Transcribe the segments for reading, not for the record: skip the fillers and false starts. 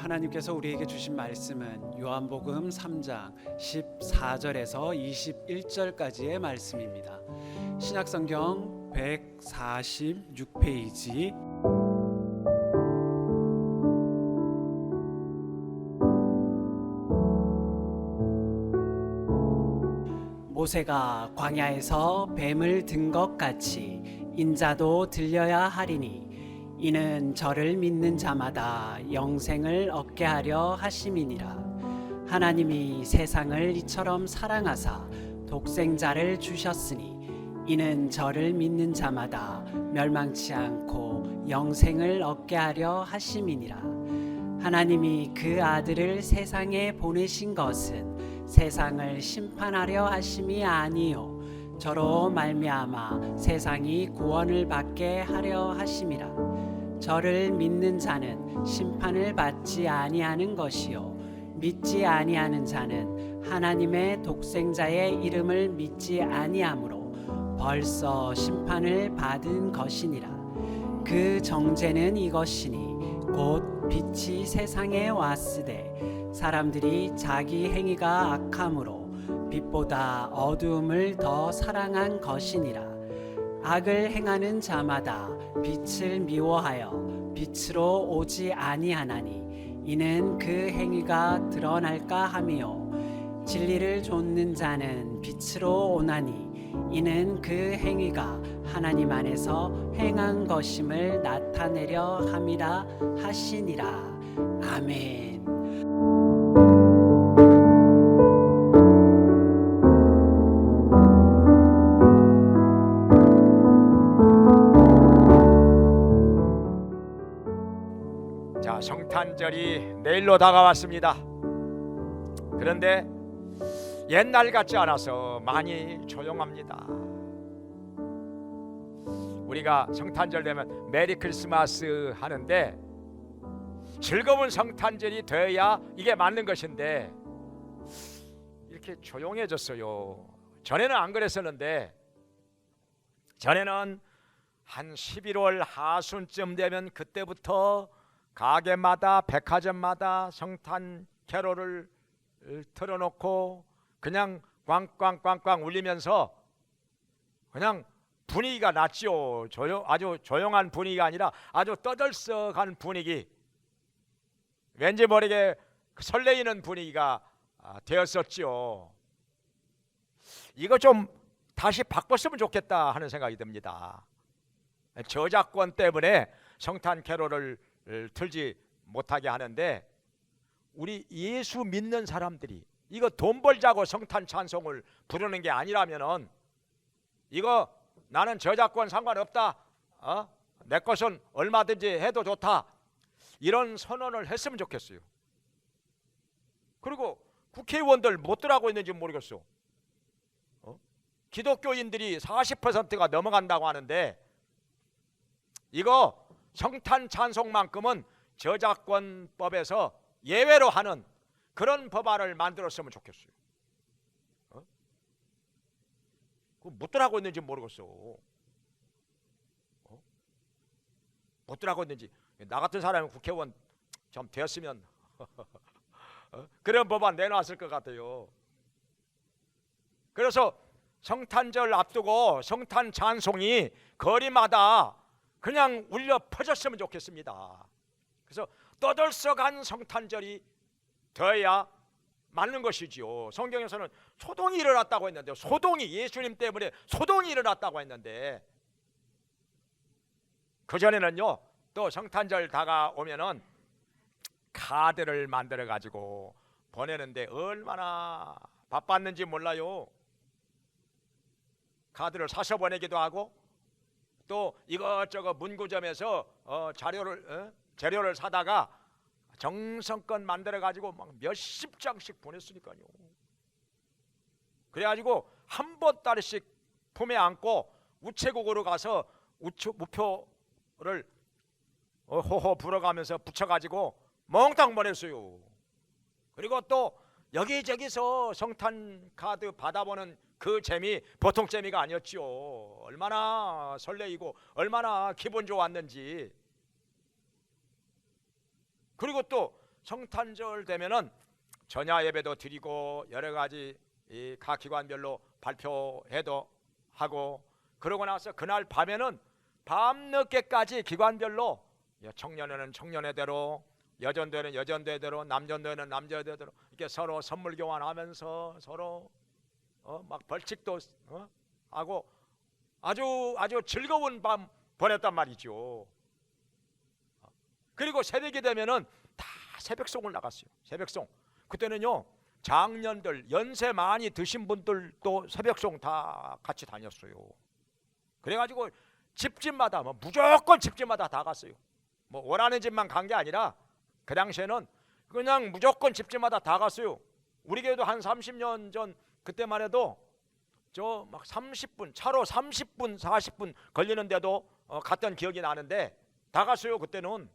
하나님께서 우리에게 주신 말씀은 요한복음 3장 14절에서 21절까지의 말씀입니다. 신약성경 146페이지. 모세가 광야에서 뱀을 든 것 같이 인자도 들려야 하리니 이는 저를 믿는 자마다 영생을 얻게 하려 하심이니라. 하나님이 세상을 이처럼 사랑하사 독생자를 주셨으니 이는 저를 믿는 자마다 멸망치 않고 영생을 얻게 하려 하심이니라. 하나님이 그 아들을 세상에 보내신 것은 세상을 심판하려 하심이 아니요 저로 말미암아 세상이 구원을 받게 하려 하심이라. 저를 믿는 자는 심판을 받지 아니하는 것이요 믿지 아니하는 자는 하나님의 독생자의 이름을 믿지 아니하므로 벌써 심판을 받은 것이니라. 그 정죄는 이것이니 곧 빛이 세상에 왔으되 사람들이 자기 행위가 악함으로 빛보다 어두움을 더 사랑한 것이니라. 악을 행하는 자마다 빛을 미워하여 빛으로 오지 아니하나니 이는 그 행위가 드러날까 하며 진리를 좇는 자는 빛으로 오나니 이는 그 행위가 하나님 안에서 행한 것임을 나타내려 함이라 하시니라. 아멘. 자, 성탄절이 내일로 다가왔습니다. 그런데 옛날 같지 않아서 많이 조용합니다. 우리가 성탄절 되면 메리 크리스마스 하는데 즐거운 성탄절이 되어야 이게 맞는 것인데 이렇게 조용해졌어요. 전에는 안 그랬었는데 전에는 한 11월 하순쯤 되면 그때부터 가게마다 백화점마다 성탄 캐롤을 틀어놓고 그냥 꽝꽝꽝꽝 울리면서 그냥 분위기가 났죠. 아주 조용한 분위기가 아니라 아주 떠들썩한 분위기, 왠지 모르게 설레이는 분위기가 되었었죠. 이거 좀 다시 바꿨으면 좋겠다 하는 생각이 듭니다. 저작권 때문에 성탄 캐롤을 틀지 못하게 하는데 우리 예수 믿는 사람들이 이거 돈 벌자고 성탄 찬송을 부르는 게 아니라면은 이거 나는 저작권 상관없다, 내 것은 얼마든지 해도 좋다, 이런 선언을 했으면 좋겠어요. 그리고 국회의원들 못 들어가고 있는지 모르겠어. 기독교인들이 40%가 넘어간다고 하는데 이거 성탄 찬송만큼은 저작권법에서 예외로 하는 그런 법안을 만들었으면 좋겠어요. 못 들어가고 있는지 모르겠어. 못 들어가고 있는지. 나 같은 사람은 국회의원 좀 되었으면 그런 법안 내놨을 것 같아요. 그래서 성탄절 앞두고 성탄 찬송이 거리마다 그냥 울려 퍼졌으면 좋겠습니다. 그래서 떠들썩한 성탄절이 되어야 맞는 것이지요. 성경에서는 소동이 일어났다고 했는데, 소동이 예수님 때문에 소동이 일어났다고 했는데, 그전에는요 또 성탄절 다가오면은 카드를 만들어 가지고 보내는데 얼마나 바빴는지 몰라요. 카드를 사서 보내기도 하고 또 이것저것 문구점에서 재료를 사다가 정성껏 만들어 가지고 막 몇십 장씩 보냈으니까요. 그래가지고 한 보따리씩 품에 안고 우체국으로 가서 우표를 호호 불어가면서 붙여가지고 몽땅 보냈어요. 그리고 또 여기저기서 성탄 카드 받아보는 그 재미 보통 재미가 아니었지요. 얼마나 설레이고 얼마나 기분 좋았는지. 그리고 또 성탄절 되면은 전야 예배도 드리고 여러 가지 이 각 기관별로 발표회도 하고, 그러고 나서 그날 밤에는 밤늦게까지 기관별로 청년회는 청년회대로, 여전대회는 여전대회대로, 남전대회는 남전대회대로 이렇게 서로 선물 교환하면서 서로 막 벌칙도 하고 아주 즐거운 밤 보냈단 말이죠. 그리고 새벽이 되면은 다 새벽송을 나갔어요. 새벽송. 그때는요 장년들 연세 많이 드신 분들도 새벽송 다 같이 다녔어요. 그래가지고 집집마다 무조건 집집마다 다 갔어요. 뭐 원하는 집만 간 게 아니라 그 당시에는 그냥 무조건 집집마다 다 갔어요. 우리 교회도 한 30년 전 그때만 해도 저 막 30분 차로 30분 40분 걸리는데도 갔던 기억이 나는데 다 갔어요 그때는.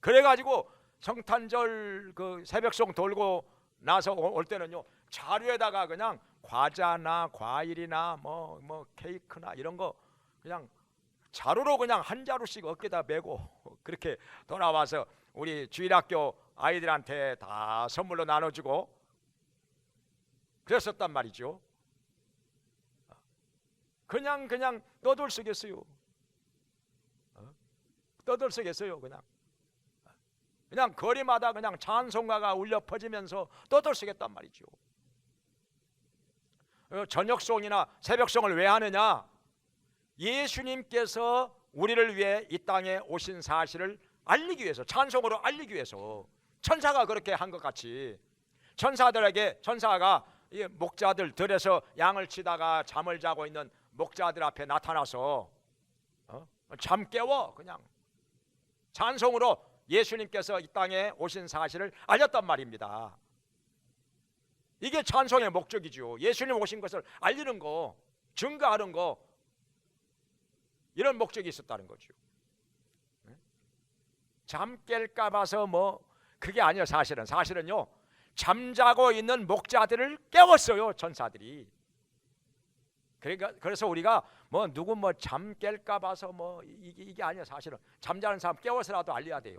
그래가지고 성탄절 그 새벽송 돌고 나서 올 때는요 자루에다가 그냥 과자나 과일이나 뭐 케이크나 이런 거 그냥 자루로 그냥 한 자루씩 어깨다 메고 그렇게 돌아와서 우리 주일학교 아이들한테 다 선물로 나눠주고 그랬었단 말이죠. 그냥 떠들썩했어요. 떠들썩했어요. 그냥 거리마다 그냥 찬송가가 울려 퍼지면서 떠들썩했단 말이죠. 저녁송이나 새벽송을 왜 하느냐? 예수님께서 우리를 위해 이 땅에 오신 사실을 알리기 위해서, 찬송으로 알리기 위해서. 천사가 그렇게 한 것 같이 천사가 이 목자들 들에서 양을 치다가 잠을 자고 있는 목자들 앞에 나타나서 잠 깨워 그냥 찬송으로 예수님께서 이 땅에 오신 사실을 알렸단 말입니다. 이게 찬송의 목적이죠. 예수님 오신 것을 알리는 거, 증거하는 거, 이런 목적이 있었다는 거죠. 잠 깰까 봐서 그게 아니에요. 사실은요 잠자고 있는 목자들을 깨웠어요 천사들이. 그래서 우리가 누구 잠 깰까 봐서 이게 아니에요. 사실은 잠자는 사람 깨워서라도 알려야 돼요.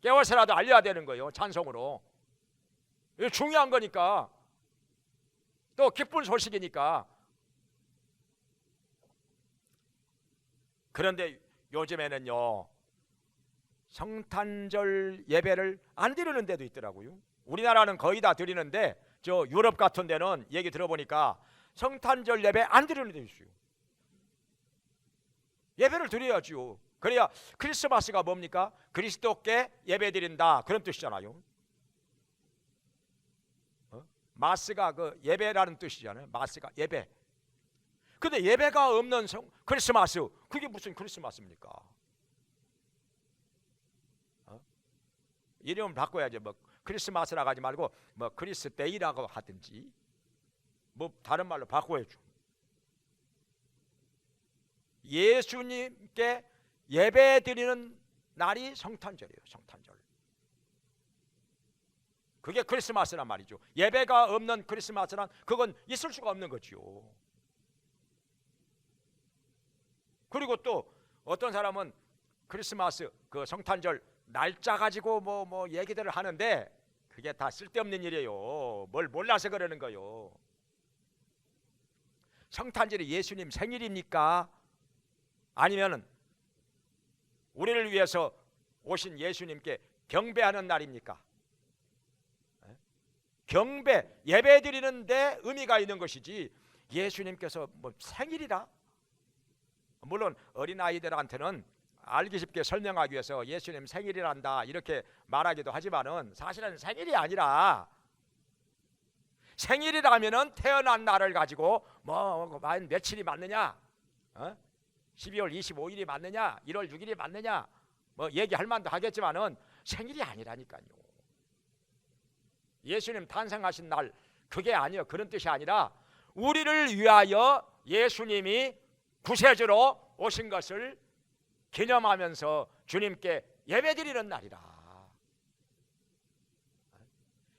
깨워서라도 알려야 되는 거예요. 찬송으로. 이거 중요한 거니까, 또 기쁜 소식이니까. 그런데 요즘에는요 성탄절 예배를 안 드리는 데도 있더라고요. 우리나라는 거의 다 드리는데 저 유럽 같은 데는 얘기 들어보니까 성탄절 예배 안 드리는 데 있어요. 예배를 드려야죠. 그래야 크리스마스가 뭡니까? 그리스도께 예배 드린다 그런 뜻이잖아요. 마스가 그 예배라는 뜻이잖아요. 마스가 예배. 근데 예배가 없는 크리스마스, 그게 무슨 크리스마스입니까? 이름을 바꿔야지. 크리스마스라고 하지 말고 크리스데이라고 하든지 다른 말로 바꿔야죠. 예수님께 예배 드리는 날이 성탄절이에요. 성탄절. 그게 크리스마스란 말이죠. 예배가 없는 크리스마스란 그건 있을 수가 없는 거죠. 그리고 또 어떤 사람은 크리스마스 그 성탄절 날짜 가지고 뭐 얘기들을 하는데 그게 다 쓸데없는 일이에요. 뭘 몰라서 그러는 거요. 성탄절이 예수님 생일입니까? 아니면은 우리를 위해서 오신 예수님께 경배하는 날입니까? 경배, 예배 드리는데 의미가 있는 것이지 예수님께서 생일이라? 물론 어린아이들한테는 알기 쉽게 설명하기 위해서 예수님 생일이란다 이렇게 말하기도 하지만은 사실은 생일이 아니라, 생일이라면은 태어난 날을 가지고 며칠이 맞느냐, 12월 25일이 맞느냐, 1월 6일이 맞느냐 얘기할 만도 하겠지만은 생일이 아니라니까요. 예수님 탄생하신 날 그게 아니에요. 그런 뜻이 아니라 우리를 위하여 예수님이 구세주로 오신 것을 기념하면서 주님께 예배드리는 날이라.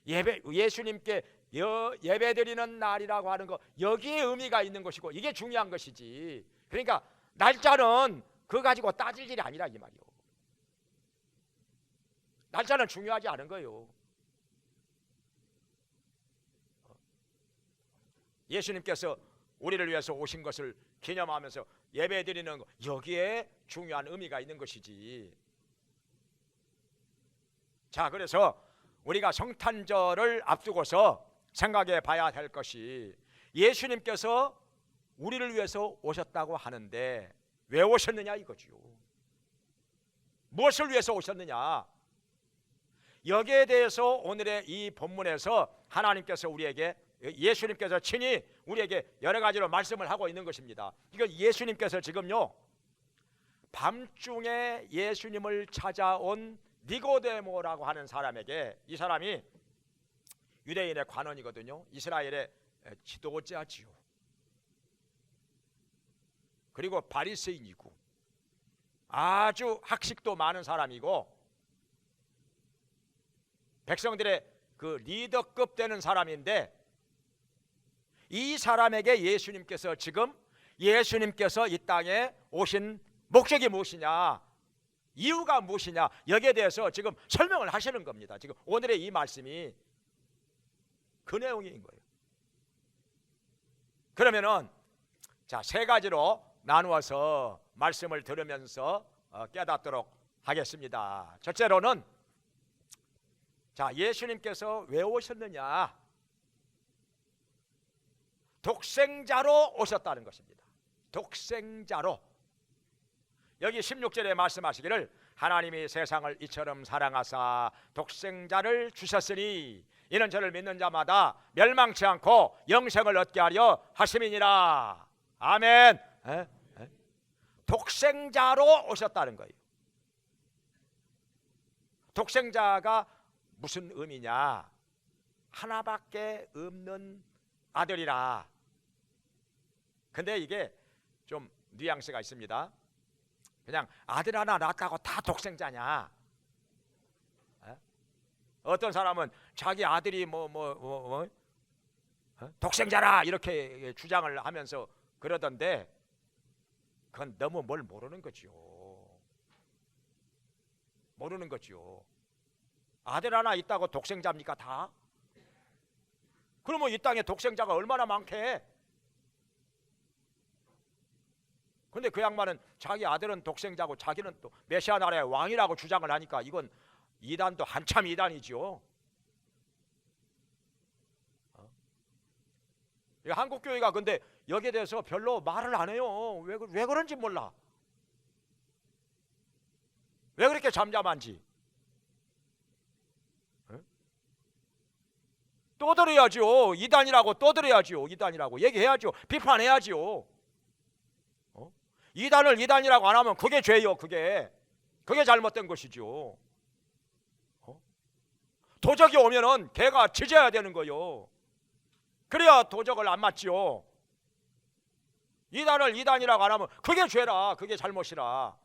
예수님께 예배드리는 날이라고 하는 거, 여기에 의미가 있는 것이고 이게 중요한 것이지. 그러니까 날짜는 그거 가지고 따질 일이 아니라 이 말이요. 날짜는 중요하지 않은 거예요. 예수님께서 우리를 위해서 오신 것을 기념하면서 예배 드리는 거, 여기에 중요한 의미가 있는 것이지. 자, 그래서 우리가 성탄절을 앞두고서 생각해 봐야 될 것이, 예수님께서 우리를 위해서 오셨다고 하는데 왜 오셨느냐 이거죠. 무엇을 위해서 오셨느냐? 여기에 대해서 오늘의 이 본문에서 하나님께서 우리에게, 예수님께서 친히 우리에게 여러 가지로 말씀을 하고 있는 것입니다. 이거 예수님께서 지금요, 밤중에 예수님을 찾아온 니고데모라고 하는 사람에게, 이 사람이 유대인의 관원이거든요. 이스라엘의 지도자지요. 그리고 바리새인이고 아주 학식도 많은 사람이고 백성들의 그 리더급 되는 사람인데, 이 사람에게 예수님께서 지금, 예수님께서 이 땅에 오신 목적이 무엇이냐, 이유가 무엇이냐, 여기에 대해서 지금 설명을 하시는 겁니다. 지금 오늘의 이 말씀이 그 내용인 거예요. 그러면은 자, 세 가지로 나누어서 말씀을 들으면서 깨닫도록 하겠습니다. 첫째로는, 자, 예수님께서 왜 오셨느냐? 독생자로 오셨다는 것입니다. 독생자로. 여기 16절에 말씀하시기를, 하나님이 세상을 이처럼 사랑하사 독생자를 주셨으니 이는 저를 믿는 자마다 멸망치 않고 영생을 얻게 하려 하심이니라. 아멘. 독생자로 오셨다는 거예요. 독생자가 무슨 의미냐? 하나밖에 없는 아들이라. 근데 이게 좀 뉘앙스가 있습니다. 그냥 아들 하나 낳았다고 다 독생자냐? 어떤 사람은 자기 아들이 독생자라 이렇게 주장을 하면서 그러던데, 그건 너무 뭘 모르는 거죠. 모르는 거죠. 아들 하나 있다고 독생자입니까 다? 그러면 이 땅에 독생자가 얼마나 많게? 근데 그 양반은 자기 아들은 독생자고 자기는 또 메시아 나라의 왕이라고 주장을 하니까 이건 이단도 한참 이단이죠. 한국 교회가 근데 여기에 대해서 별로 말을 안 해요. 왜 그런지 몰라. 왜 그렇게 잠잠한지. 떠들어야죠. 이단이라고 떠들어야죠. 이단이라고 얘기해야죠. 비판해야죠. 이단을 이단이라고 안 하면 그게 죄요. 그게 잘못된 것이죠. 도적이 오면은 개가 짖어야 되는 거요. 그래야 도적을 안 맞지요. 이단을 이단이라고 안 하면 그게 죄라. 그게 잘못이라.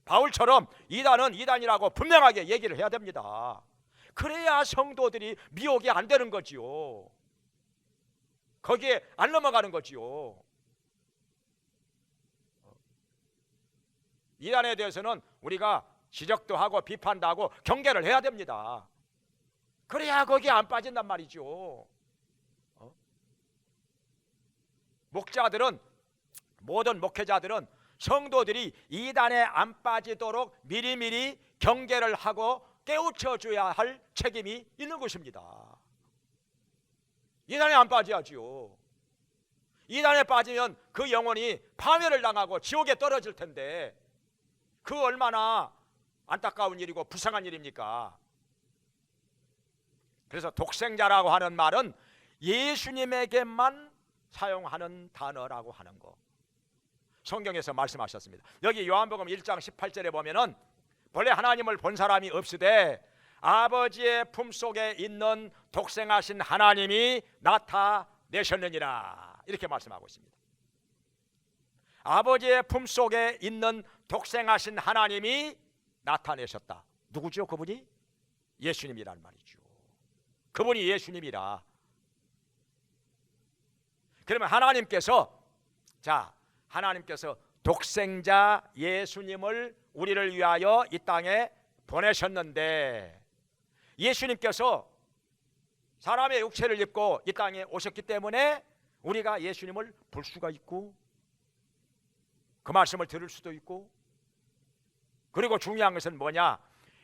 바울처럼 이단은 이단이라고 분명하게 얘기를 해야 됩니다. 그래야 성도들이 미혹이 안 되는 거지요. 거기에 안 넘어가는 거지요. 이단에 대해서는 우리가 지적도 하고 비판도 하고 경계를 해야 됩니다. 그래야 거기에 안 빠진단 말이죠. 목자들은, 모든 목회자들은 성도들이 이단에 안 빠지도록 미리미리 경계를 하고 깨우쳐 줘야 할 책임이 있는 것입니다. 이단에 안 빠져야지요. 이단에 빠지면 그 영혼이 파멸을 당하고 지옥에 떨어질 텐데, 그 얼마나 안타까운 일이고 불쌍한 일입니까? 그래서 독생자라고 하는 말은 예수님에게만 사용하는 단어라고 하는 거, 성경에서 말씀하셨습니다. 여기 요한복음 1장 18절에 보면은, 본래 하나님을 본 사람이 없으되 아버지의 품속에 있는 독생하신 하나님이 나타내셨느니라, 이렇게 말씀하고 있습니다. 아버지의 품속에 있는 독생하신 하나님이 나타내셨다. 누구죠? 그분이 예수님이란 말이죠. 그분이 예수님이라. 그러면 하나님께서 독생자 예수님을 우리를 위하여 이 땅에 보내셨는데 예수님께서 사람의 육체를 입고 이 땅에 오셨기 때문에 우리가 예수님을 볼 수가 있고 그 말씀을 들을 수도 있고, 그리고 중요한 것은 뭐냐?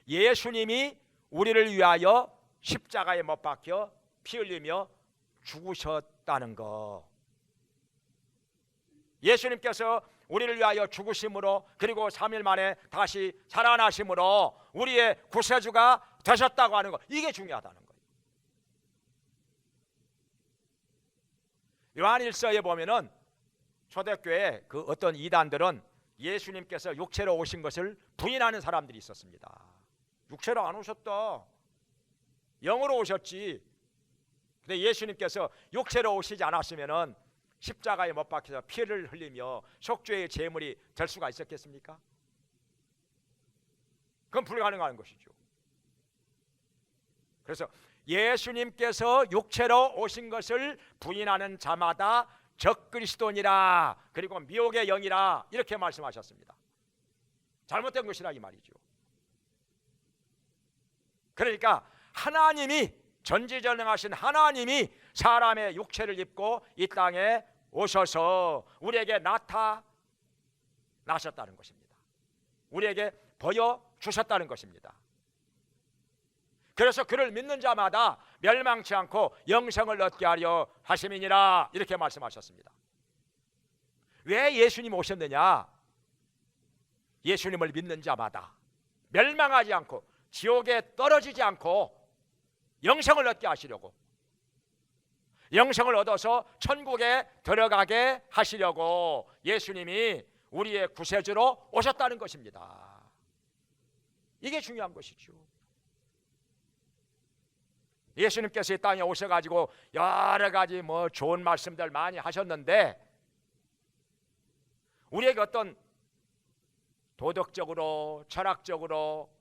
예수님이 우리를 위하여 십자가에 못 박혀 피 흘리며 죽으셨다는 거. 예수님께서 우리를 위하여 죽으심으로 그리고 3일 만에 다시 살아나심으로 우리의 구세주가 되셨다고 하는 거, 이게 중요하다는 거예요. 요한일서에 보면은 초대교회 그 어떤 이단들은 예수님께서 육체로 오신 것을 부인하는 사람들이 있었습니다. 육체로 안 오셨다, 영으로 오셨지. 근데 예수님께서 육체로 오시지 않았으면은 십자가에 못 박혀서 피를 흘리며 속죄의 제물이 될 수가 있었겠습니까? 그건 불가능한 것이죠. 그래서 예수님께서 육체로 오신 것을 부인하는 자마다 적그리스도니라, 그리고 미혹의 영이라, 이렇게 말씀하셨습니다. 잘못된 것이라 이 말이죠. 그러니까 하나님이, 전지전능하신 하나님이 사람의 육체를 입고 이 땅에 오셔서 우리에게 나타나셨다는 것입니다. 우리에게 보여주셨다는 것입니다. 그래서 그를 믿는 자마다 멸망치 않고 영생을 얻게 하려 하심이니라, 이렇게 말씀하셨습니다. 왜 예수님 오셨느냐? 예수님을 믿는 자마다 멸망하지 않고 지옥에 떨어지지 않고 영생을 얻게 하시려고, 영생을 얻어서 천국에 들어가게 하시려고 예수님이 우리의 구세주로 오셨다는 것입니다. 이게 중요한 것이죠. 예수님께서 이 땅에 오셔가지고 여러 가지 좋은 말씀들 많이 하셨는데 우리에게 어떤 도덕적으로 철학적으로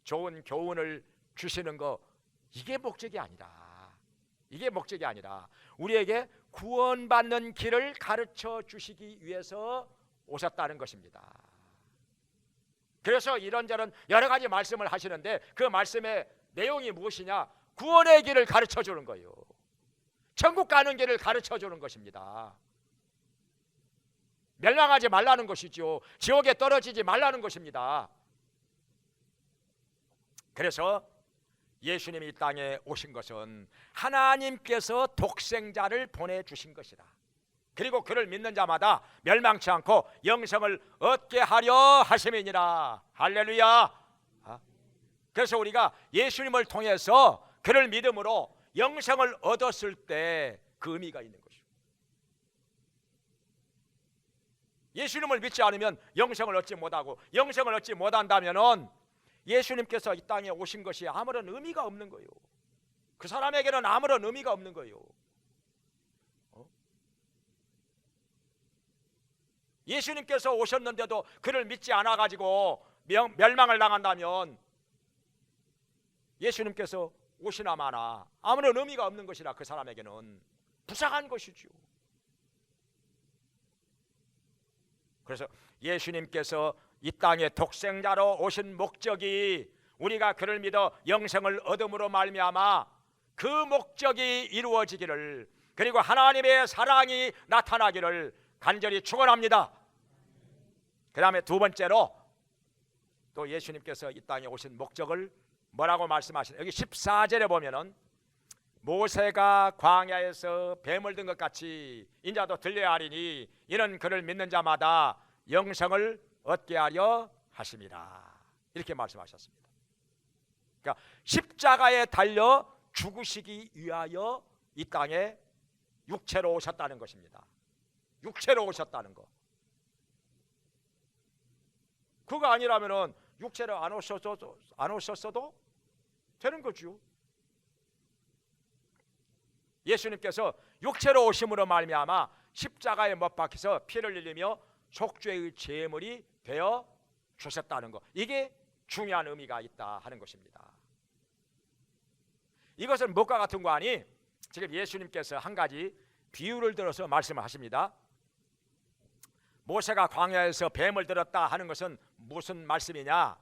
좋은 교훈을 주시는 거, 이게 목적이 아니라, 이게 목적이 아니라 우리에게 구원받는 길을 가르쳐 주시기 위해서 오셨다는 것입니다. 그래서 이런저런 여러 가지 말씀을 하시는데 그 말씀의 내용이 무엇이냐? 구원의 길을 가르쳐 주는 거예요. 천국 가는 길을 가르쳐 주는 것입니다. 멸망하지 말라는 것이죠. 지옥에 떨어지지 말라는 것입니다. 그래서 예수님이 이 땅에 오신 것은 하나님께서 독생자를 보내주신 것이다. 그리고 그를 믿는 자마다 멸망치 않고 영생을 얻게 하려 하심이니라. 할렐루야. 그래서 우리가 예수님을 통해서 그를 믿음으로 영생을 얻었을 때 그 의미가 있는 것이죠. 예수님을 믿지 않으면 영생을 얻지 못하고, 영생을 얻지 못한다면은 예수님께서 이 땅에 오신 것이 아무런 의미가 없는 거예요. 그 사람에게는 아무런 의미가 없는 거예요. 예수님께서 오셨는데도 그를 믿지 않아 가지고 멸망을 당한다면 예수님께서 오시나 마나 아무런 의미가 없는 것이라 그 사람에게는 부상한 것이죠. 그래서 예수님께서 이 땅에 독생자로 오신 목적이 우리가 그를 믿어 영생을 얻음으로 말미암아 그 목적이 이루어지기를, 그리고 하나님의 사랑이 나타나기를 간절히 축원합니다. 그 다음에 두 번째로 또 예수님께서 이 땅에 오신 목적을 뭐라고 말씀하시나요? 여기 14절에 보면은 모세가 광야에서 뱀을 든 것 같이 인자도 들려야 하리니 이는 그를 믿는 자마다 영생을 얻게 하려 하심이라, 이렇게 말씀하셨습니다. 그러니까 십자가에 달려 죽으시기 위하여 이 땅에 육체로 오셨다는 것입니다. 육체로 오셨다는 거. 그거 아니라면은 육체로 안 오셨어도 되는 거죠. 예수님께서 육체로 오심으로 말미암아 십자가에 못 박혀서 피를 흘리며 속죄의 제물이 되어 주셨다는 것, 이게 중요한 의미가 있다 하는 것입니다. 이것은 무엇과 같은 거 아니? 지금 예수님께서 한 가지 비유를 들어서 말씀을 하십니다. 모세가 광야에서 뱀을 들었다 하는 것은 무슨 말씀이냐?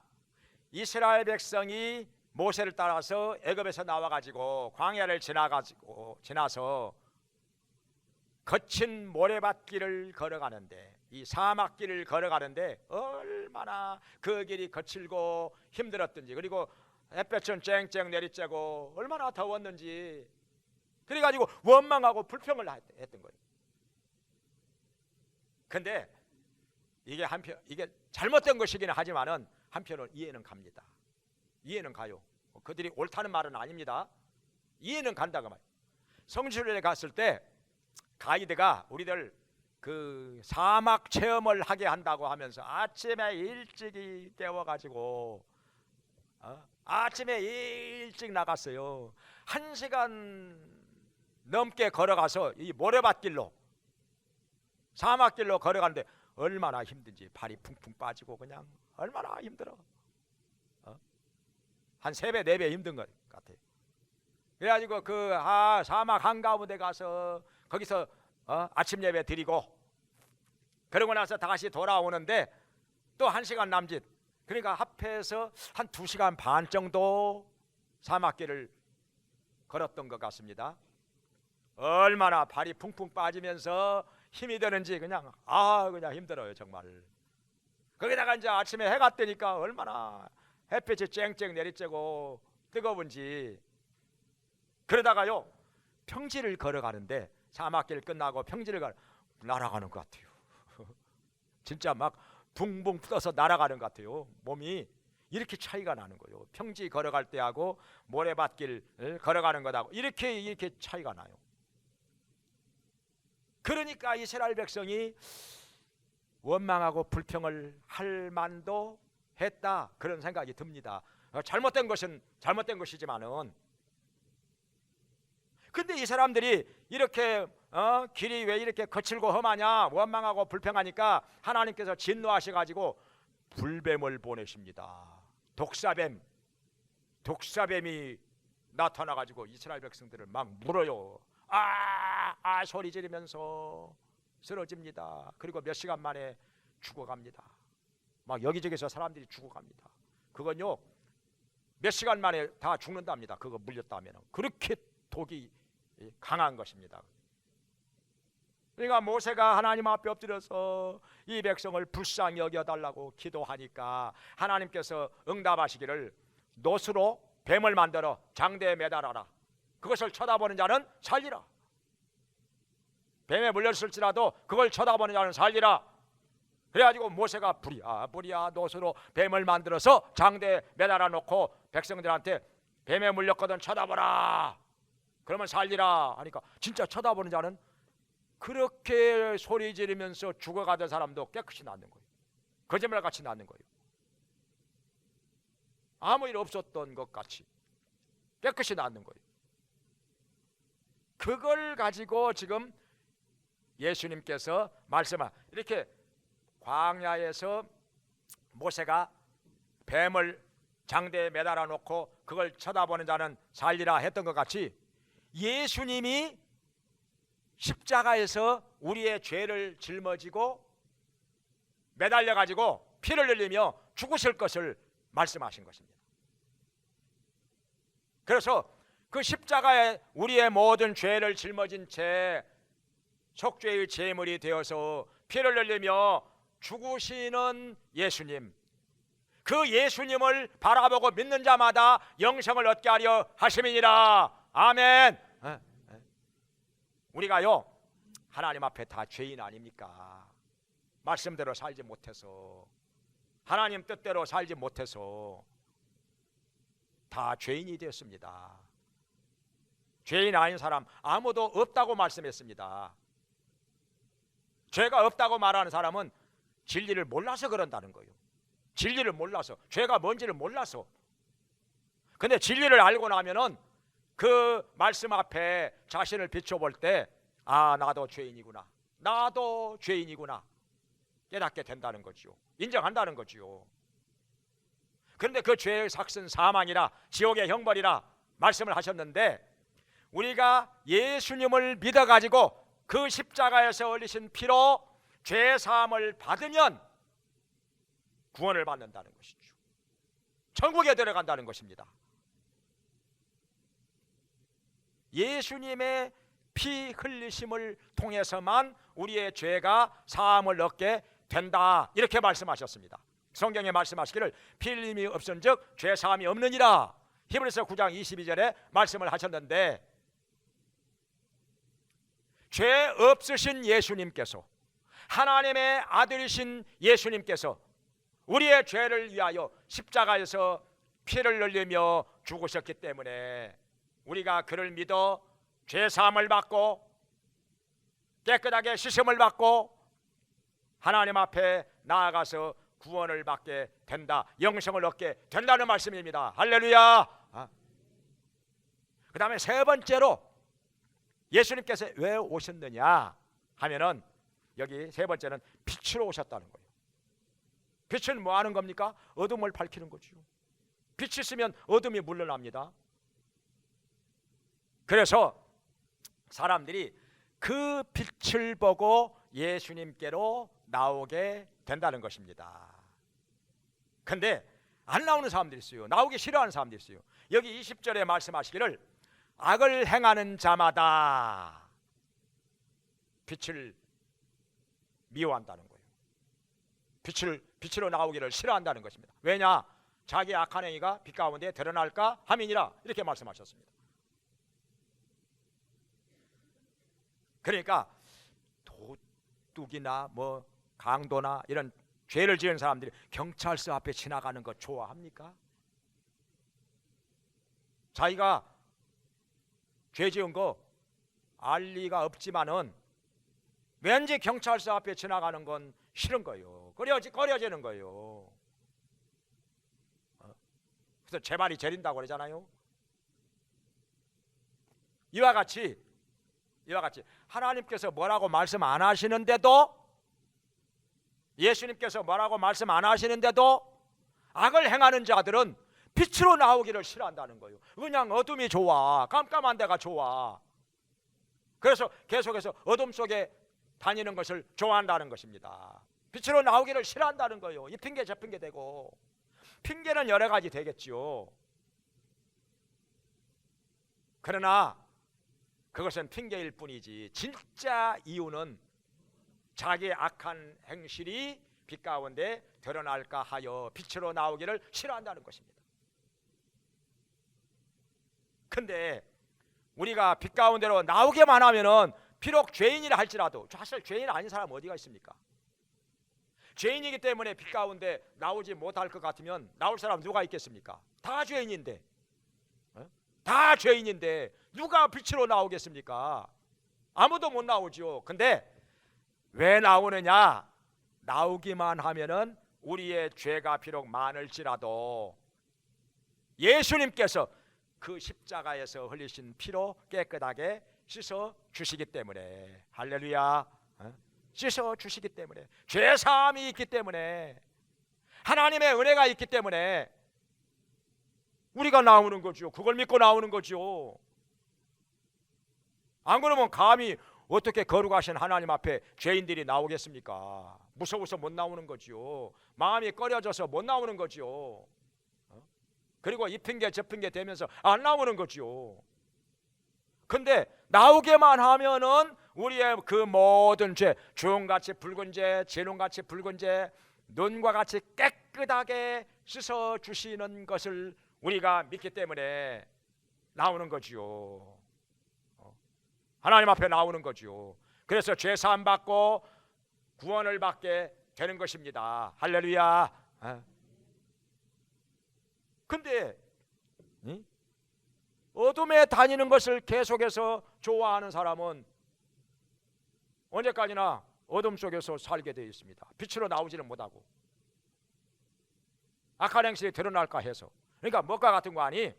이스라엘 백성이 모세를 따라서 애굽에서 나와가지고 광야를 지나서 거친 모래밭길을 걸어가는데, 이 사막길을 걸어가는데 얼마나 그 길이 거칠고 힘들었던지, 그리고 햇볕은 쨍쨍 내리쬐고 얼마나 더웠는지, 그래가지고 원망하고 불평을 했던 거예요. 근데 이게 잘못된 것이기는 하지만은 한편으로 이해는 갑니다. 이해는 가요. 그들이 옳다는 말은 아닙니다. 이해는 간다고 말이에요. 성지순례에 갔을 때 가이드가 우리들 그 사막 체험을 하게 한다고 하면서 아침에 일찍이 깨워가지고 아침에 일찍 나갔어요. 1시간 넘게 걸어가서 이 모래밭길로, 사막길로 걸어가는데 얼마나 힘든지, 발이 풍풍 빠지고 그냥 얼마나 힘들어. 한 3배 4배 힘든 것 같아요. 그래가지고 그 사막 한가운데 가서 거기서 아침 예배 드리고, 그러고 나서 다시 돌아오는데 또 1시간 남짓, 그러니까 합해서 한 2시간 반 정도 사막길을 걸었던 것 같습니다. 얼마나 발이 풍풍 빠지면서 힘이 드는지 그냥 힘들어요 정말. 거기다가 이제 아침에 해가 뜨니까 얼마나 햇빛이 쨍쨍 내리쬐고 뜨거운지. 그러다가요 평지를 걸어가는데, 사막길 끝나고 평지를 날아가는 것 같아요. 진짜 막 붕붕 떠서 날아가는 것 같아요. 몸이 이렇게 차이가 나는 거예요. 평지 걸어갈 때하고 모래밭길 걸어가는 것하고 이렇게 차이가 나요. 그러니까 이스라엘 백성이 원망하고 불평을 할 만도 했다, 그런 생각이 듭니다. 잘못된 것은 잘못된 것이지만은, 근데 이 사람들이 이렇게 길이 왜 이렇게 거칠고 험하냐 원망하고 불평하니까 하나님께서 진노하셔가지고 불뱀을 보내십니다. 독사뱀이 나타나가지고 이스라엘 백성들을 막 물어요. 소리 지르면서 쓰러집니다. 그리고 몇 시간 만에 죽어갑니다. 막 여기저기서 사람들이 죽어갑니다. 그건요 몇 시간 만에 다 죽는답니다. 그거 물렸다면. 그렇게 독이 강한 것입니다. 그러니까 모세가 하나님 앞에 엎드려서 이 백성을 불쌍히 여겨달라고 기도하니까 하나님께서 응답하시기를, 놋으로 뱀을 만들어 장대에 매달아라. 그것을 쳐다보는 자는 살리라. 뱀에 물렸을지라도 그걸 쳐다보는 자는 살리라. 그래가지고 모세가 불이야 놋으로 뱀을 만들어서 장대에 매달아 놓고 백성들한테 뱀에 물렸거든 쳐다보라, 그러면 살리라 하니까 진짜 쳐다보는 자는 그렇게 소리 지르면서 죽어가던 사람도 깨끗이 낫는 거예요. 거짓말같이 낫는 거예요. 아무 일 없었던 것 같이 깨끗이 낫는 거예요. 그걸 가지고 지금 예수님께서 이렇게 광야에서 모세가 뱀을 장대에 매달아 놓고 그걸 쳐다보는 자는 살리라 했던 것 같이, 예수님이 십자가에서 우리의 죄를 짊어지고 매달려 가지고 피를 흘리며 죽으실 것을 말씀하신 것입니다. 그래서 그 십자가에 우리의 모든 죄를 짊어진 채 속죄의 제물이 되어서 피를 흘리며 죽으시는 예수님, 그 예수님을 바라보고 믿는 자마다 영생을 얻게 하려 하심이니라. 아멘. 우리가요 하나님 앞에 다 죄인 아닙니까? 말씀대로 살지 못해서, 하나님 뜻대로 살지 못해서 다 죄인이 되었습니다. 죄인 아닌 사람 아무도 없다고 말씀했습니다. 죄가 없다고 말하는 사람은 진리를 몰라서 그런다는 거예요. 진리를 몰라서, 죄가 뭔지를 몰라서. 근데 진리를 알고 나면은 그 말씀 앞에 자신을 비춰볼 때 나도 죄인이구나, 나도 죄인이구나 깨닫게 된다는 거지요. 인정한다는 거지요. 그런데 그 죄의 삭은 사망이라 지옥의 형벌이라 말씀을 하셨는데, 우리가 예수님을 믿어가지고 그 십자가에서 흘리신 피로 죄 사함을 받으면 구원을 받는다는 것이죠. 천국에 들어간다는 것입니다. 예수님의 피 흘리심을 통해서만 우리의 죄가 사함을 얻게 된다, 이렇게 말씀하셨습니다. 성경에 말씀하시기를 피 흘림이 없은즉 죄 사함이 없느니라, 히브리서 9장 22절에 말씀을 하셨는데, 죄 없으신 예수님께서, 하나님의 아들이신 예수님께서 우리의 죄를 위하여 십자가에서 피를 흘리며 죽으셨기 때문에 우리가 그를 믿어 죄 사함을 받고 깨끗하게 씻음을 받고 하나님 앞에 나아가서 구원을 받게 된다, 영생을 얻게 된다는 말씀입니다. 할렐루야. 그 다음에 세 번째로 예수님께서 왜 오셨느냐 하면은, 여기 세 번째는 빛으로 오셨다는 거예요. 빛은 뭐 하는 겁니까? 어둠을 밝히는 거죠. 빛이 있으면 어둠이 물러납니다. 그래서 사람들이 그 빛을 보고 예수님께로 나오게 된다는 것입니다. 근데 안 나오는 사람들이 있어요. 나오기 싫어하는 사람들이 있어요. 여기 20절에 말씀하시기를 악을 행하는 자마다 빛을 미워한다는 거예요. 빛으로 나오기를 싫어한다는 것입니다. 왜냐? 자기 악한 행위가 빛 가운데 드러날까 함이니라, 이렇게 말씀하셨습니다. 그러니까 도둑이나 뭐 강도나 이런 죄를 지은 사람들이 경찰서 앞에 지나가는 거 좋아합니까? 자기가 죄 지은 거 알 리가 없지만은 왠지 경찰서 앞에 지나가는 건 싫은 거예요. 꺼려지는 거예요. 그래서 제 말이 재린다고 그러잖아요. 이와 같이 하나님께서 뭐라고 말씀 안 하시는데도, 예수님께서 뭐라고 말씀 안 하시는데도 악을 행하는 자들은 빛으로 나오기를 싫어한다는 거예요. 그냥 어둠이 좋아, 깜깜한 데가 좋아. 그래서 계속해서 어둠 속에 다니는 것을 좋아한다는 것입니다. 빛으로 나오기를 싫어한다는 거예요. 이 핑계 저 핑계 대고, 핑계는 여러 가지 되겠지요. 그러나 그것은 핑계일 뿐이지 진짜 이유는 자기의 악한 행실이 빛 가운데 드러날까 하여 빛으로 나오기를 싫어한다는 것입니다. 근데 우리가 빛 가운데로 나오게만 하면은 비록 죄인이라 할지라도, 사실 죄인 아닌 사람 어디가 있습니까? 죄인이기 때문에 빛 가운데 나오지 못할 것 같으면 나올 사람 누가 있겠습니까? 다 죄인인데, 다 죄인인데 누가 빛으로 나오겠습니까? 아무도 못 나오죠. 근데 왜 나오느냐? 나오기만 하면은 우리의 죄가 비록 많을지라도 예수님께서 그 십자가에서 흘리신 피로 깨끗하게 씻어 주시기 때문에, 할렐루야, 씻어 주시기 때문에, 죄 사함이 있기 때문에, 하나님의 은혜가 있기 때문에 우리가 나오는 거죠. 그걸 믿고 나오는 거죠. 안 그러면 감히 어떻게 거룩하신 하나님 앞에 죄인들이 나오겠습니까? 무서워서 못 나오는 거죠. 마음이 꺼려져서 못 나오는 거죠. 그리고 이 핑계 저 핑계 대면서 안 나오는 거죠. 근데 나오게만 하면은 우리의 그 모든 죄, 주홍같이 붉은 죄, 진홍같이 붉은 죄, 눈과 같이 깨끗하게 씻어 주시는 것을 우리가 믿기 때문에 나오는 거지요. 하나님 앞에 나오는 거지요. 그래서 죄 사함 받고 구원을 받게 되는 것입니다. 할렐루야. 근데 어둠에 다니는 것을 계속해서 좋아하는 사람은 언제까지나 어둠 속에서 살게 되어 있습니다. 빛으로 나오지는 못하고 악한 행실이 드러날까 해서. 그러니까 뭐가 같은 거 아니?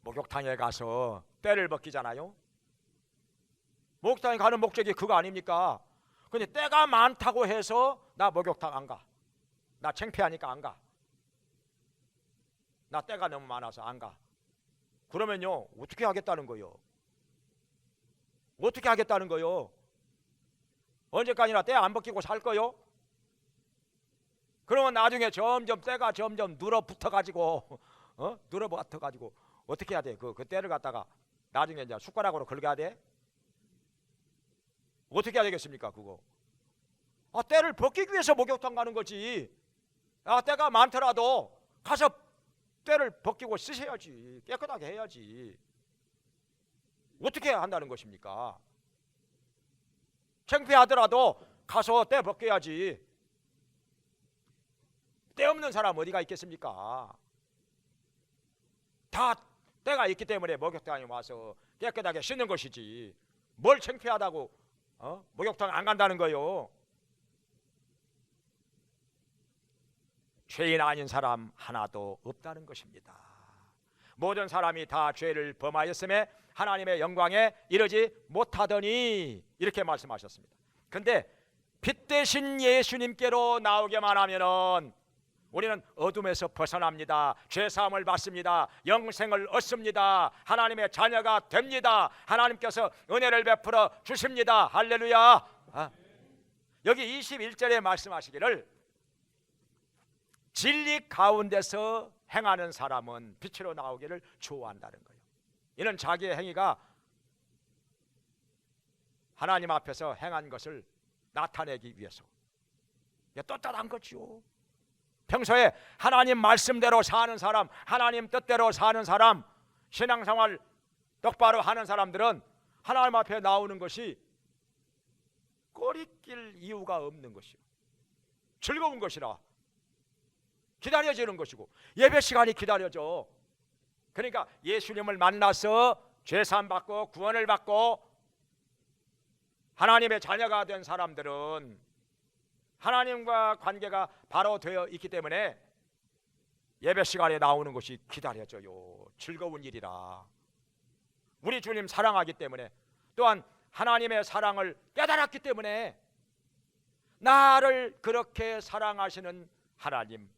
목욕탕에 가서 때를 벗기잖아요. 목욕탕에 가는 목적이 그거 아닙니까? 근데 때가 많다고 해서 나 목욕탕 안 가. 나 창피하니까 안 가. 나 때가 너무 많아서 안 가. 그러면요, 어떻게 하겠다는 거요? 어떻게 하겠다는 거요? 언제까지나 때 안 벗기고 살 거요? 그러면 나중에 점점 때가 점점 눌어붙어 가지고 눌어붙어 가지고 어떻게 해야 돼? 그 때를 갖다가 나중에 이제 숟가락으로 긁어야 돼? 어떻게 해야 되겠습니까? 그거 때를 벗기기 위해서 목욕탕 가는 거지. 때가 많더라도 가서 때를 벗기고 쓰셔야지. 깨끗하게 해야지. 어떻게 한다는 것입니까? 창피하더라도 가서 때 벗겨야지. 때 없는 사람 어디가 있겠습니까? 다 때가 있기 때문에 목욕탕에 와서 깨끗하게 씻는 것이지. 뭘 창피하다고 목욕탕 안 간다는 거요. 죄인 아닌 사람 하나도 없다는 것입니다. 모든 사람이 다 죄를 범하였음에 하나님의 영광에 이르지 못하더니 이렇게 말씀하셨습니다. 근데 빛 대신 예수님께로 나오게만 하면은 우리는 어둠에서 벗어납니다. 죄사함을 받습니다. 영생을 얻습니다. 하나님의 자녀가 됩니다. 하나님께서 은혜를 베풀어 주십니다. 할렐루야. 여기 21절에 말씀하시기를 진리 가운데서 행하는 사람은 빛으로 나오기를 좋아한다는 거예요. 이는 자기의 행위가 하나님 앞에서 행한 것을 나타내기 위해서 떳떳한 거죠. 평소에 하나님 말씀대로 사는 사람, 하나님 뜻대로 사는 사람, 신앙생활 똑바로 하는 사람들은 하나님 앞에 나오는 것이 꺼리낄 이유가 없는 것이요, 즐거운 것이라 기다려지는 것이고 예배 시간이 기다려져. 그러니까 예수님을 만나서 죄사함 받고 구원을 받고 하나님의 자녀가 된 사람들은 하나님과 관계가 바로 되어 있기 때문에 예배 시간에 나오는 것이 기다려져요. 즐거운 일이라. 우리 주님 사랑하기 때문에, 또한 하나님의 사랑을 깨달았기 때문에, 나를 그렇게 사랑하시는 하나님,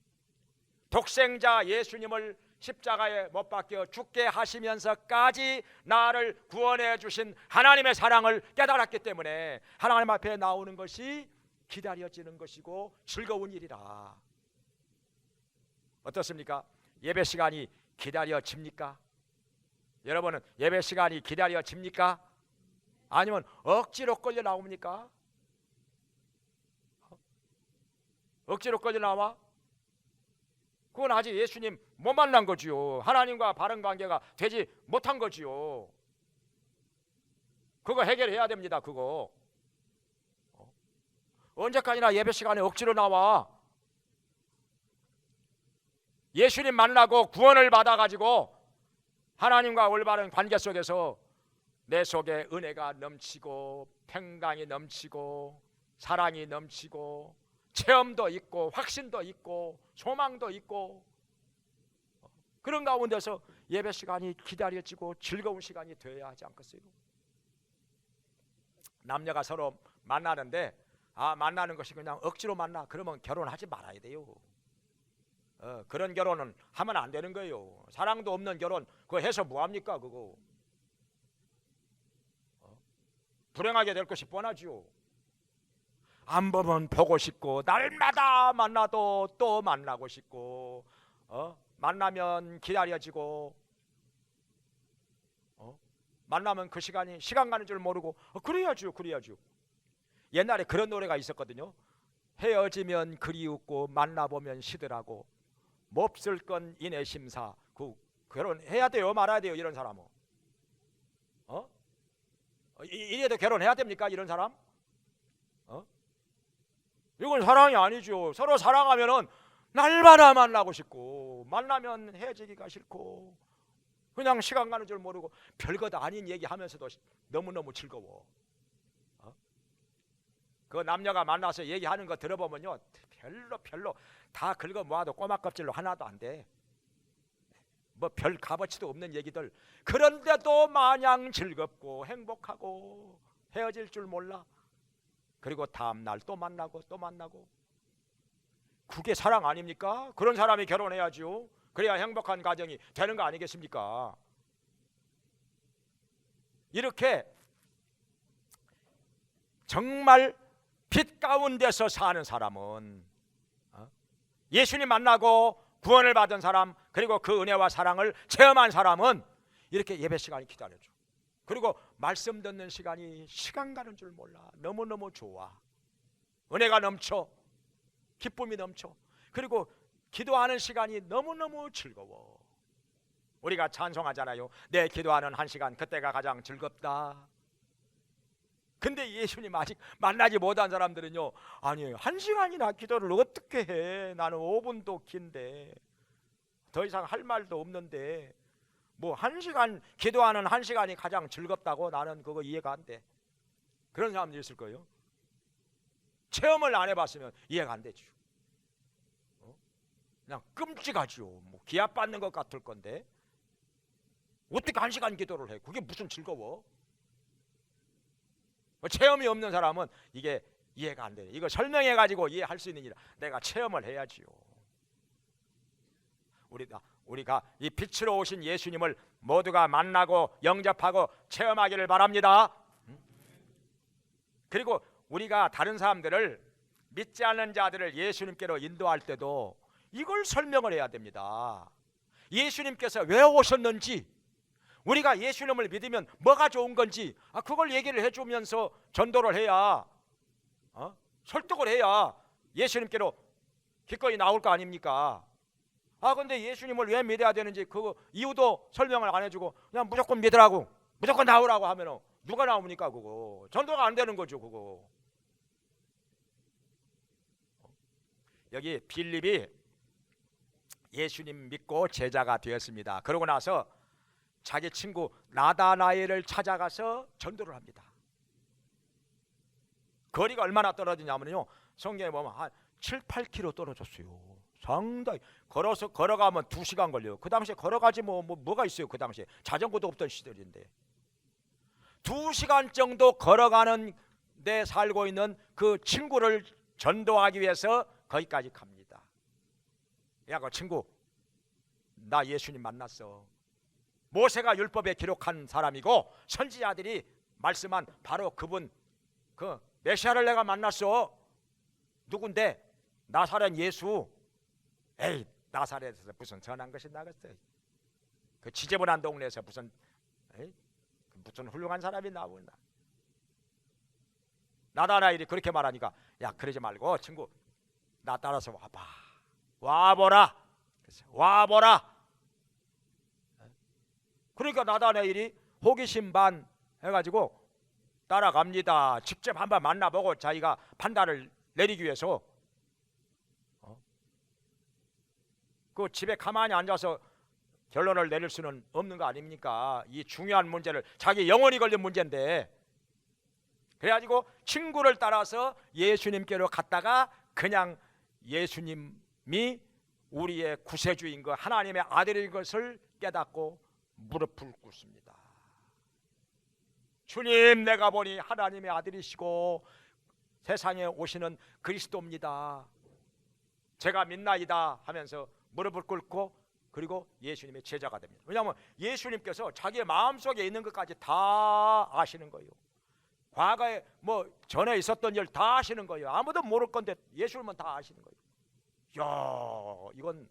독생자 예수님을 십자가에 못 박혀 죽게 하시면서까지 나를 구원해 주신 하나님의 사랑을 깨달았기 때문에 하나님 앞에 나오는 것이 기다려지는 것이고 즐거운 일이라. 어떻습니까? 예배 시간이 기다려집니까? 여러분은 예배 시간이 기다려집니까? 아니면 억지로 끌려 나옵니까? 억지로 끌려 나와? 그건 아직 예수님 못 만난 거지요. 하나님과 바른 관계가 되지 못한 거지요. 그거 해결해야 됩니다. 그거 언제까지나 예배 시간에 억지로 나와? 예수님 만나고 구원을 받아가지고 하나님과 올바른 관계 속에서 내 속에 은혜가 넘치고 평강이 넘치고 사랑이 넘치고 체험도 있고 확신도 있고 소망도 있고, 그런 가운데서 예배 시간이 기다려지고 즐거운 시간이 되어야 하지 않겠어요? 남녀가 서로 만나는데 만나는 것이 그냥 억지로 만나, 그러면 결혼하지 말아야 돼요. 그런 결혼은 하면 안 되는 거예요. 사랑도 없는 결혼 그거 해서 뭐합니까? 그거 불행하게 될 것이 뻔하지요. 안 보면 보고 싶고, 날마다 만나도 또 만나고 싶고, 만나면 기다려지고, 만나면 그 시간이 시간 가는 줄 모르고, 그래야죠. 옛날에 그런 노래가 있었거든요. 헤어지면 그리웠고 만나보면 시들하고 몹쓸 건 인내심사. 그 결혼해야 돼요, 말아야 돼요, 이런 사람은? 이래도 결혼해야 됩니까, 이런 사람? 이건 사랑이 아니죠. 서로 사랑하면은 날마다 만나고 싶고, 만나면 헤어지기가 싫고, 그냥 시간 가는 줄 모르고 별것 아닌 얘기하면서도 너무너무 즐거워. 그 남녀가 만나서 얘기하는 거 들어보면요, 별로 다 긁어 모아도 꼬막 껍질로 하나도 안 돼. 뭐 별 값어치도 없는 얘기들, 그런데도 마냥 즐겁고 행복하고 헤어질 줄 몰라. 그리고 다음 날 또 만나고 또 만나고. 그게 사랑 아닙니까? 그런 사람이 결혼해야죠. 그래야 행복한 가정이 되는 거 아니겠습니까? 이렇게 정말 빛 가운데서 사는 사람은 예수님 만나고 구원을 받은 사람, 그리고 그 은혜와 사랑을 체험한 사람은 이렇게 예배 시간이 기다려줘. 그리고 말씀 듣는 시간이 시간 가는 줄 몰라. 너무너무 좋아. 은혜가 넘쳐, 기쁨이 넘쳐. 그리고 기도하는 시간이 너무너무 즐거워. 우리가 찬송하잖아요. 내 기도하는 한 시간, 그때가 가장 즐겁다. 근데 예수님 아직 만나지 못한 사람들은요, 아니 한 시간이나 기도를 어떻게 해? 나는 5분도 긴데 더 이상 할 말도 없는데 뭐 한 시간 기도하는 한 시간이 가장 즐겁다고? 나는 그거 이해가 안 돼. 그런 사람들이 있을 거예요. 체험을 안 해봤으면 이해가 안 되죠. 그냥 끔찍하죠. 뭐 기합 받는 것 같을 건데 어떻게 한 시간 기도를 해? 그게 무슨 즐거워? 체험이 없는 사람은 이게 이해가 안 돼. 이거 설명해 가지고 이해할 수 있는 일이라 내가 체험을 해야지요. 우리가 이 빛으로 오신 예수님을 모두가 만나고 영접하고 체험하기를 바랍니다. 그리고 우리가 다른 사람들을, 믿지 않는 자들을 예수님께로 인도할 때도 이걸 설명을 해야 됩니다. 예수님께서 왜 오셨는지, 우리가 예수님을 믿으면 뭐가 좋은 건지 그걸 얘기를 해주면서 전도를 해야, 설득을 해야 예수님께로 기꺼이 나올 거 아닙니까? 근데 예수님을 왜 믿어야 되는지 그 이유도 설명을 안 해주고 그냥 무조건 믿으라고, 무조건 나오라고 하면 누가 나옵니까? 그거 전도가 안 되는 거죠. 그거. 여기 빌립이 예수님 믿고 제자가 되었습니다. 그러고 나서 자기 친구 나다나엘을 찾아가서 전도를 합니다. 거리가 얼마나 떨어지냐면요, 성경에 보면 한 7, 8km 떨어졌어요. 상당히 걸어가면 2시간 걸려요. 그 당시에 걸어가지 뭐가 있어요. 그 당시에 자전거도 없던 시절인데 2시간 정도 걸어가는 데 살고 있는 그 친구를 전도하기 위해서 거기까지 갑니다. 야, 그 친구, 나 예수님 만났어. 모세가 율법에 기록한 사람이고 선지자들이 말씀한 바로 그분, 그 메시아를 내가 만났어. 누군데? 나사렛 예수. 에이, 나사렛에서 무슨 선한 것이 나겠어요. 그 지저분한 동네에서 무슨 훌륭한 사람이 나오나. 나다나엘이 그렇게 말하니까, 야, 그러지 말고 친구, 나 따라서 와봐. 와보라. 와보라. 그러니까 나다나엘이 호기심 반 해가지고 따라갑니다. 직접 한번 만나보고 자기가 판단을 내리기 위해서. 그 집에 가만히 앉아서 결론을 내릴 수는 없는 거 아닙니까? 이 중요한 문제를, 자기 영혼이 걸린 문제인데. 그래가지고 친구를 따라서 예수님께로 갔다가 그냥 예수님이 우리의 구세주인 것, 하나님의 아들인 것을 깨닫고 무릎을 꿇습니다. 주님, 내가 보니 하나님의 아들이시고 세상에 오시는 그리스도입니다. 제가 믿나이다 하면서 무릎을 꿇고 그리고 예수님의 제자가 됩니다. 왜냐하면 예수님께서 자기의 마음속에 있는 것까지 다 아시는 거예요. 과거에 뭐 전에 있었던 일 다 아시는 거예요. 아무도 모를 건데 예수님은 다 아시는 거예요. 이야,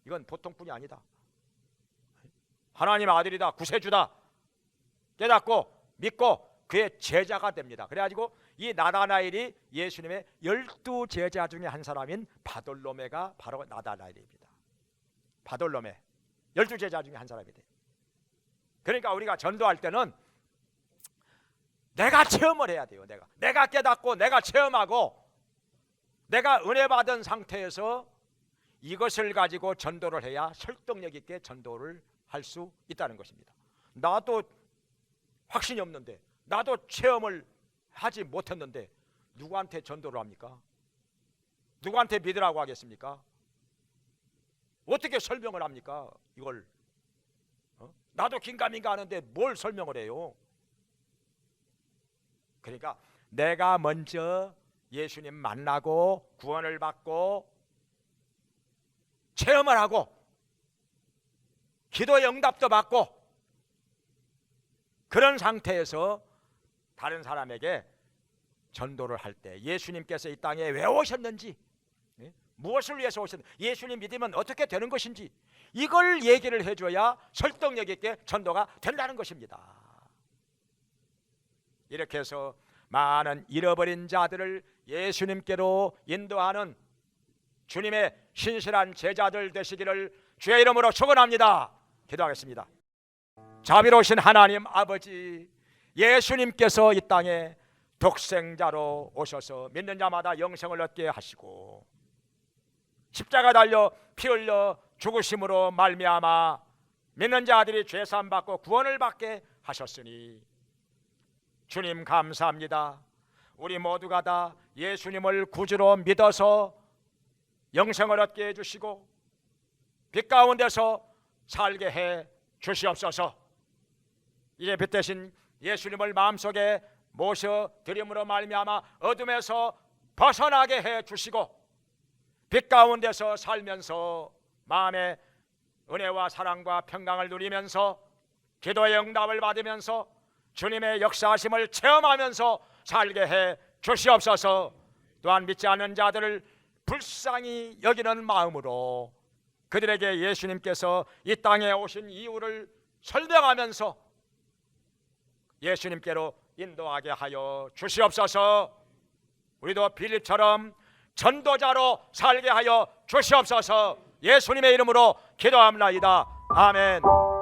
이건 보통뿐이 아니다. 하나님의 아들이다, 구세주다 깨닫고 믿고 그의 제자가 됩니다. 그래가지고 이 나다나엘이 예수님의 12 제자 중에 한 사람인 바돌로메가 바로 나다나엘입니다. 바돌로메 12 제자 중에 한 사람이 돼. 그러니까 우리가 전도할 때는 내가 체험을 해야 돼요. 내가 깨닫고 내가 체험하고 내가 은혜 받은 상태에서 이것을 가지고 전도를 해야 설득력 있게 전도를 할 수 있다는 것입니다. 나도 확신이 없는데, 나도 체험을 하지 못했는데 누구한테 전도를 합니까? 누구한테 믿으라고 하겠습니까? 어떻게 설명을 합니까? 이걸 나도 긴가민가 하는데 뭘 설명을 해요? 그러니까 내가 먼저 예수님 만나고 구원을 받고 체험을 하고 기도의 응답도 받고 그런 상태에서 다른 사람에게 전도를 할 때 예수님께서 이 땅에 왜 오셨는지, 무엇을 위해서 오셨는지, 예수님 믿으면 어떻게 되는 것인지, 이걸 얘기를 해줘야 설득력 있게 전도가 된다는 것입니다. 이렇게 해서 많은 잃어버린 자들을 예수님께로 인도하는 주님의 신실한 제자들 되시기를 주의 이름으로 축원합니다. 기도하겠습니다. 자비로우신 하나님 아버지, 예수님께서 이 땅에 독생자로 오셔서 믿는 자마다 영생을 얻게 하시고 십자가 달려 피 흘려 죽으심으로 말미암아 믿는 자들이 죄사함 받고 구원을 받게 하셨으니 주님 감사합니다. 우리 모두가 다 예수님을 구주로 믿어서 영생을 얻게 해주시고 빛 가운데서 살게 해 주시옵소서. 이제 빛 대신 예수님을 마음속에 모셔드림으로 말미암아 어둠에서 벗어나게 해 주시고 빛 가운데서 살면서 마음의 은혜와 사랑과 평강을 누리면서 기도의 응답을 받으면서 주님의 역사하심을 체험하면서 살게 해 주시옵소서. 또한 믿지 않는 자들을 불쌍히 여기는 마음으로 그들에게 예수님께서 이 땅에 오신 이유를 설명하면서 예수님께로 인도하게 하여 주시옵소서. 우리도 빌립처럼 전도자로 살게 하여 주시옵소서. 예수님의 이름으로 기도합니다. 아멘.